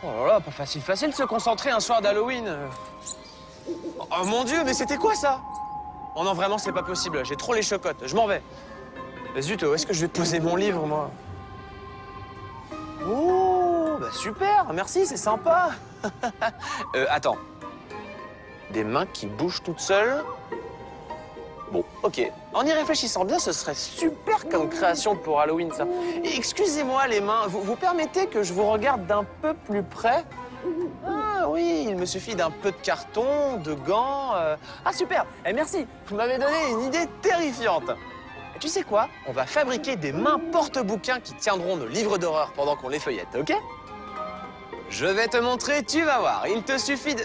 Oh là là, pas facile de se concentrer un soir d'Halloween. Oh mon Dieu, mais c'était quoi ça? Oh non, vraiment, c'est pas possible. J'ai trop les chocottes. Je m'en vais. Mais zut, où est-ce que je vais poser mon livre, moi? Oh, bah super, merci, c'est sympa. Attends. Des mains qui bougent toutes seules? Bon, ok. En y réfléchissant bien, ce serait super comme création pour Halloween, ça. Et excusez-moi, les mains, vous permettez que je vous regarde d'un peu plus près? Ah oui, il me suffit d'un peu de carton, de gants... Ah super, merci, vous m'avez donné une idée terrifiante. Et tu sais quoi? On va fabriquer des mains porte-bouquins qui tiendront nos livres d'horreur pendant qu'on les feuillette, ok? Je vais te montrer, tu vas voir. Il te suffit de...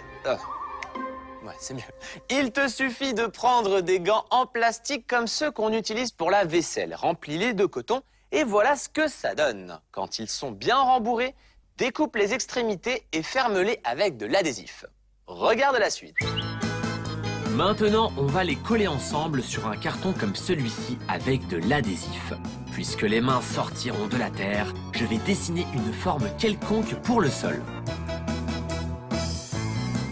Ouais, c'est mieux. Il te suffit de prendre des gants en plastique comme ceux qu'on utilise pour la vaisselle. Remplis-les de coton et voilà ce que ça donne. Quand ils sont bien rembourrés, découpe les extrémités et ferme-les avec de l'adhésif. Regarde la suite. Maintenant, on va les coller ensemble sur un carton comme celui-ci avec de l'adhésif. Puisque les mains sortiront de la terre, je vais dessiner une forme quelconque pour le sol.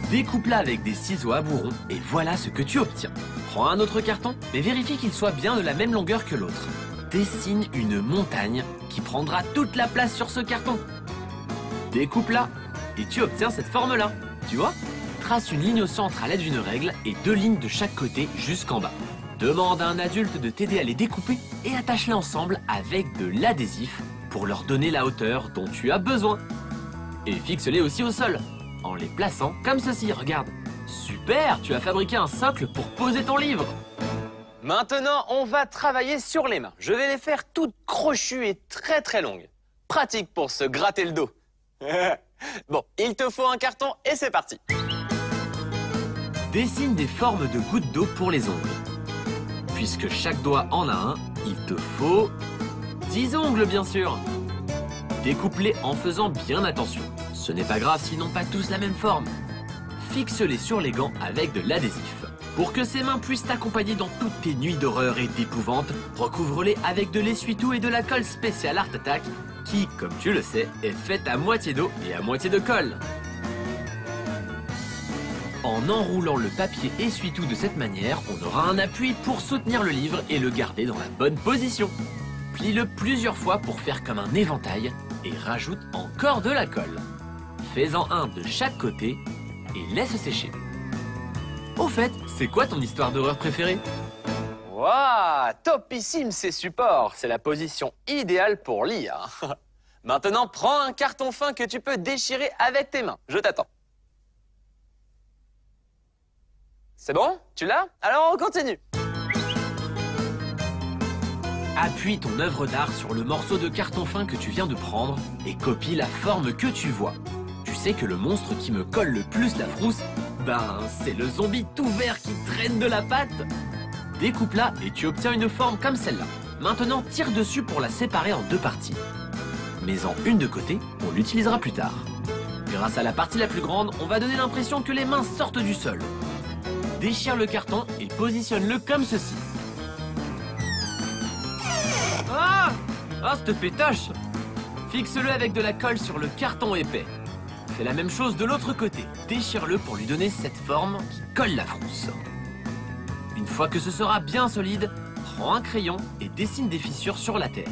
Découpe-la avec des ciseaux à bourron et voilà ce que tu obtiens. Prends un autre carton, mais vérifie qu'il soit bien de la même longueur que l'autre. Dessine une montagne qui prendra toute la place sur ce carton. Découpe-la et tu obtiens cette forme-là. Tu vois? Trace une ligne au centre à l'aide d'une règle et 2 lignes de chaque côté jusqu'en bas. Demande à un adulte de t'aider à les découper et attache-les ensemble avec de l'adhésif pour leur donner la hauteur dont tu as besoin. Et fixe-les aussi au sol, en les plaçant comme ceci, regarde. Super, tu as fabriqué un socle pour poser ton livre. Maintenant, on va travailler sur les mains. Je vais les faire toutes crochues et très longues. Pratique pour se gratter le dos. Bon, il te faut un carton et c'est parti. Dessine des formes de gouttes d'eau pour les ongles. Puisque chaque doigt en a un, il te faut 10 ongles, bien sûr. Découpe-les en faisant bien attention. Ce n'est pas grave s'ils n'ont pas tous la même forme. Fixe-les sur les gants avec de l'adhésif. Pour que ces mains puissent t'accompagner dans toutes tes nuits d'horreur et d'épouvante, recouvre-les avec de l'essuie-tout et de la colle spéciale Art Attack qui, comme tu le sais, est faite à moitié d'eau et à moitié de colle. En enroulant le papier essuie-tout de cette manière, on aura un appui pour soutenir le livre et le garder dans la bonne position. Plie-le plusieurs fois pour faire comme un éventail et rajoute encore de la colle. Fais-en un de chaque côté et laisse sécher. Au fait, c'est quoi ton histoire d'horreur préférée? Waouh, topissime ces supports. C'est la position idéale pour lire. Maintenant, prends un carton fin que tu peux déchirer avec tes mains. Je t'attends. C'est bon? Tu l'as? Alors on continue. Appuie ton œuvre d'art sur le morceau de carton fin que tu viens de prendre et copie la forme que tu vois. Tu sais que le monstre qui me colle le plus la frousse, ben c'est le zombie tout vert qui traîne de la patte. Découpe-la et tu obtiens une forme comme celle-là. Maintenant, tire dessus pour la séparer en 2 parties. Mets-en une de côté, on l'utilisera plus tard. Grâce à la partie la plus grande, on va donner l'impression que les mains sortent du sol. Déchire le carton et positionne-le comme ceci. Ah! Ah, cette pétoche! Fixe-le avec de la colle sur le carton épais. Fais la même chose de l'autre côté. Déchire-le pour lui donner cette forme qui colle la frousse. Une fois que ce sera bien solide, prends un crayon et dessine des fissures sur la terre.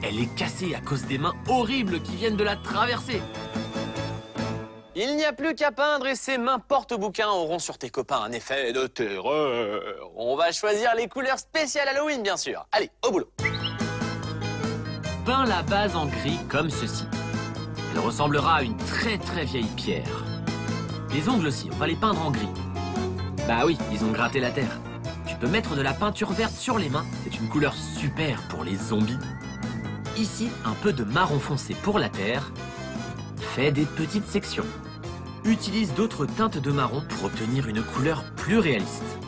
Elle est cassée à cause des mains horribles qui viennent de la traverser. Il n'y a plus qu'à peindre et ces mains porte-bouquins auront sur tes copains un effet de terreur. On va choisir les couleurs spéciales Halloween, bien sûr. Allez, au boulot. Peins la base en gris comme ceci. Elle ressemblera à une très vieille pierre. Les ongles aussi, on va les peindre en gris. Bah oui, ils ont gratté la terre. Tu peux mettre de la peinture verte sur les mains, c'est une couleur super pour les zombies. Ici, un peu de marron foncé pour la terre. Fais des petites sections. Utilise d'autres teintes de marron pour obtenir une couleur plus réaliste.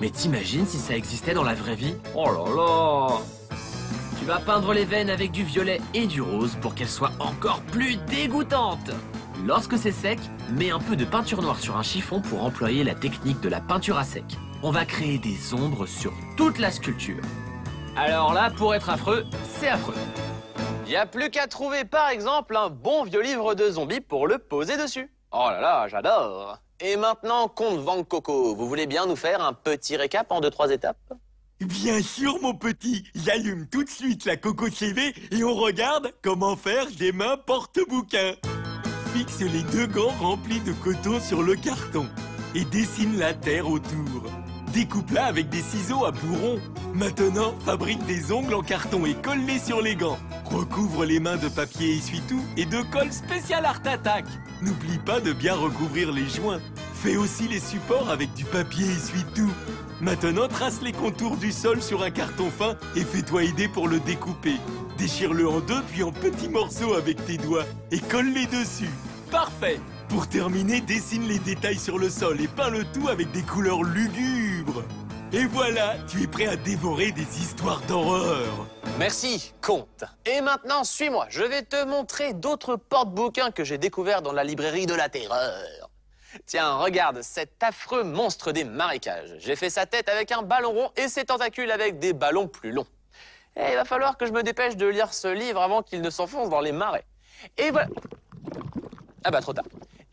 Mais t'imagines si ça existait dans la vraie vie? Oh là là! Tu vas peindre les veines avec du violet et du rose pour qu'elles soient encore plus dégoûtantes. Lorsque c'est sec, mets un peu de peinture noire sur un chiffon pour employer la technique de la peinture à sec. On va créer des ombres sur toute la sculpture. Alors là, pour être affreux, c'est affreux. Y a plus qu'à trouver par exemple un bon vieux livre de zombies pour le poser dessus. Oh là là, j'adore. Et maintenant, comte Van Coco, vous voulez bien nous faire un petit récap en 2-3 étapes? Bien sûr, mon petit. J'allume tout de suite la Coco TV et on regarde comment faire des mains porte-bouquins. Fixe les 2 gants remplis de coton sur le carton et dessine la terre autour. Découpe-la avec des ciseaux à bourron. Maintenant, fabrique des ongles en carton et colle-les sur les gants. Recouvre les mains de papier essuie-tout et de colle spécial Art Attack. N'oublie pas de bien recouvrir les joints. Fais aussi les supports avec du papier essuie-tout. Maintenant, trace les contours du sol sur un carton fin et fais-toi aider pour le découper. Déchire-le en 2 puis en petits morceaux avec tes doigts et colle-les dessus. Parfait! Pour terminer, dessine les détails sur le sol et peins le tout avec des couleurs lugubres. Et voilà, tu es prêt à dévorer des histoires d'horreur. Merci, comte. Et maintenant, suis-moi. Je vais te montrer d'autres porte-bouquins que j'ai découverts dans la librairie de la terreur. Tiens, regarde cet affreux monstre des marécages. J'ai fait sa tête avec un ballon rond et ses tentacules avec des ballons plus longs. Et il va falloir que je me dépêche de lire ce livre avant qu'il ne s'enfonce dans les marais. Et voilà... Ah bah, trop tard.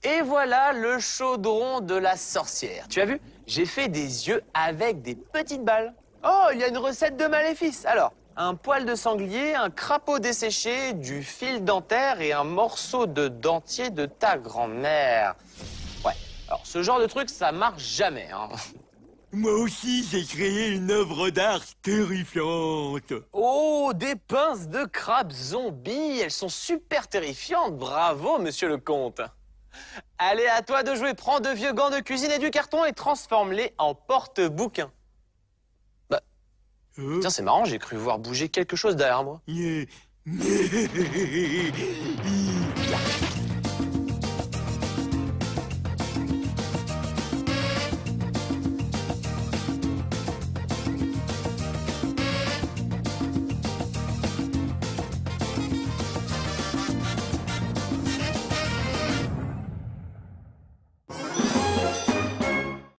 Et voilà le chaudron de la sorcière. Tu as vu? J'ai fait des yeux avec des petites balles. Oh, il y a une recette de maléfice. Alors, un poil de sanglier, un crapaud desséché, du fil dentaire et un morceau de dentier de ta grand-mère. Ouais, alors ce genre de truc, ça marche jamais, hein. Moi aussi, j'ai créé une œuvre d'art terrifiante. Oh, des pinces de crabe zombies. Elles sont super terrifiantes. Bravo, monsieur le comte. Allez, à toi de jouer. Prends 2 vieux gants de cuisine et du carton et transforme-les en porte-bouquins. Bah, tiens, c'est marrant, j'ai cru voir bouger quelque chose derrière moi.